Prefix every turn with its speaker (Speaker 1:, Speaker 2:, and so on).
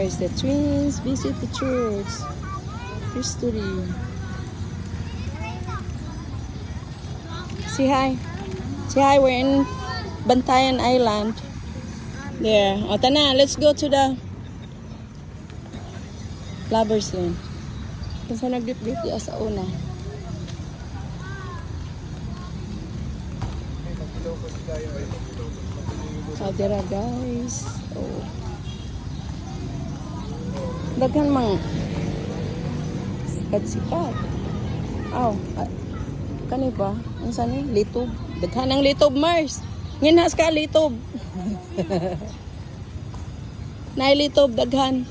Speaker 1: Here's the twins visit the church. History. Say hi. Say hi, we're in Bantayan Island. There. O, tana, let's go to the Lovers Lane. Kasi nagdip-dip di sa una. Dira guys. Oh. Daghan mang sikat-sikat. Aw, kani ba? Ang sani? Litob. Daghan ang litob, Mars. Nginhas ka litob. Nay litob daghan.